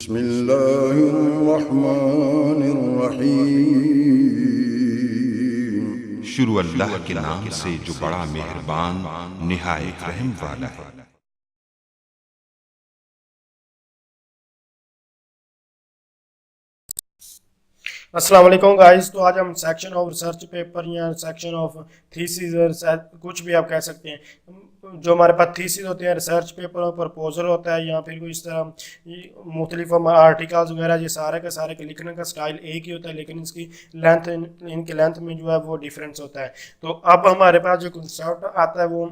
बिस्मिल्लाहिर्रहमानिर्रहीम। शुरू अल्लाह के नाम से जो बड़ा मेहरबान निहायत रहम वाला है। अस्सलाम वालेकुम गाइस। तो आज हम सेक्शन ऑफ रिसर्च पेपर या सेक्शन ऑफ थीसिस कुछ भी आप कह सकते हैं, जो हमारे पास थीसिस होते हैं, रिसर्च पेपर और प्रपोजल होता है, या फिर कोई इस तरह मुख्तलिफ आर्टिकल्स वगैरह, ये सारे के सारे के लिखने का स्टाइल एक ही होता है, लेकिन इसकी लेंथ इनके लेंथ में जो है वो डिफरेंस होता है। तो अब हमारे पास जो कंसेप्ट आता है वो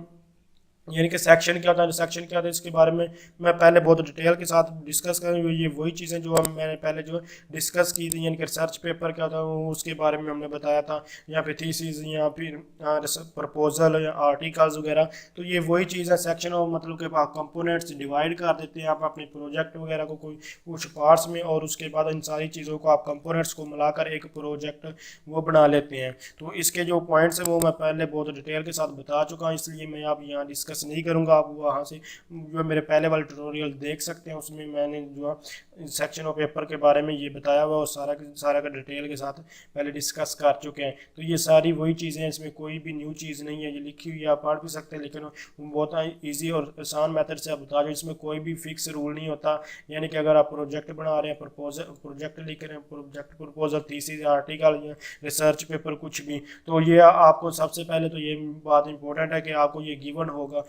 यानी कि सेक्शन क्या होता है, सेक्शन क्या होता है, इसके बारे में मैं पहले बहुत डिटेल के साथ डिस्कस करूँ। ये वही चीज़ें जो हम मैंने पहले जो डिस्कस की थी, यानी कि रिसर्च पेपर क्या होता है उसके बारे में हमने बताया था, या फिर थीसिस या फिर प्रपोजल या आर्टिकल्स वगैरह। तो ये वही चीज़ है। सेक्शन ऑफ मतलब कि आप कंपोनेंट्स डिवाइड कर देते हैं आप अपने प्रोजेक्ट वगैरह को कोई कुछ पार्ट्स में, और उसके बाद इन सारी चीज़ों को आप कंपोनेंट्स को मिलाकर एक प्रोजेक्ट वो बना लेते हैं। तो इसके जो पॉइंट्स हैं वो मैं पहले बहुत डिटेल के साथ बता चुका हूँ, इसलिए मैं आप यहाँ डिस्कस नहीं करूँगा। आप वहाँ से जो मेरे पहले वाले ट्यूटोरियल देख सकते हैं, उसमें मैंने जो सेक्शन ऑफ पेपर के बारे में ये बताया हुआ और सारा का डिटेल के साथ पहले डिस्कस कर चुके हैं। तो ये सारी वही चीज़ें हैं, इसमें कोई भी न्यू चीज़ नहीं है, ये लिखी हुई आप पढ़ भी सकते हैं, लेकिन बहुत ईजी और आसान मेथड से आप बता रहे हैं। इसमें कोई भी फिक्स रूल नहीं होता, यानी कि अगर आप प्रोजेक्ट बना रहे हैं, प्रोजेक्ट लिख रहे हैं, प्रोजेक्ट प्रपोजल, थीसिस, आर्टिकल या रिसर्च पेपर कुछ भी, तो ये आपको सबसे पहले तो ये बात इंपॉर्टेंट है कि आपको ये गिवन होगा,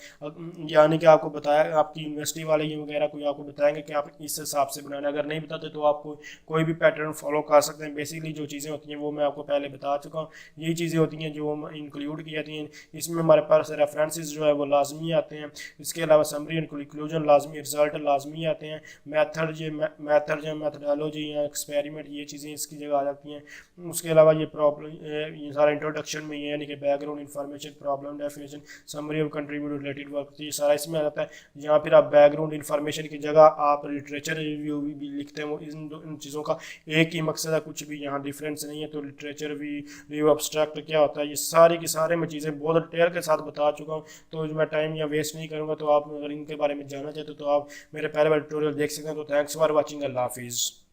यानी कि आपको बताया आपकी यूनिवर्सिटी वाले ये वगैरह कोई आपको बताएंगे कि आप इस हिसाब से बनाना। अगर नहीं बताते तो आपको कोई भी पैटर्न फॉलो कर सकते हैं। बेसिकली जो चीज़ें होती हैं वो मैं आपको पहले बता चुका हूँ। यही चीज़ें होती हैं जो इंक्लूड की जाती हैं। इसमें हमारे पास रेफरेंसेस जो है वो लाजमी आते हैं। इसके अलावा समरी एंड कंक्लूजन लाजमी, रिजल्ट लाजमी आते हैं। मैथड या मैथडोलॉजी या एक्सपेरिमेंट, ये चीज़ें इसकी जगह आ जाती हैं। उसके अलावा ये प्रॉब्लम, ये सारा इंट्रोडक्शन में ये यानी कि background information, problem definition, summary of contributed related work, तो ये सारा इसमें आ जाता है। यहाँ फिर आप बैकग्राउंड इन्फॉर्मेशन की जगह आप लिटरेचर रिव्यू भी लिखते हैं। वो इन चीज़ों का एक ही मकसद है, कुछ भी यहाँ डिफरेंस नहीं है। तो लिटरेचर रिव्यू, अब्स्ट्रैक्ट क्या होता है, ये सारी की सारे मैं चीज़ें बहुत डिटेल के साथ बता चुका हूँ। तो मैं टाइम यहाँ वेस्ट नहीं करूँगा। तो आप अगर इनके बारे में जानना चाहते हो तो आप मेरे पहले वाले ट्यूटोरियल देख सकते हैं। तो थैंक्स फॉर वॉचिंग। अल्लाह हाफिज़।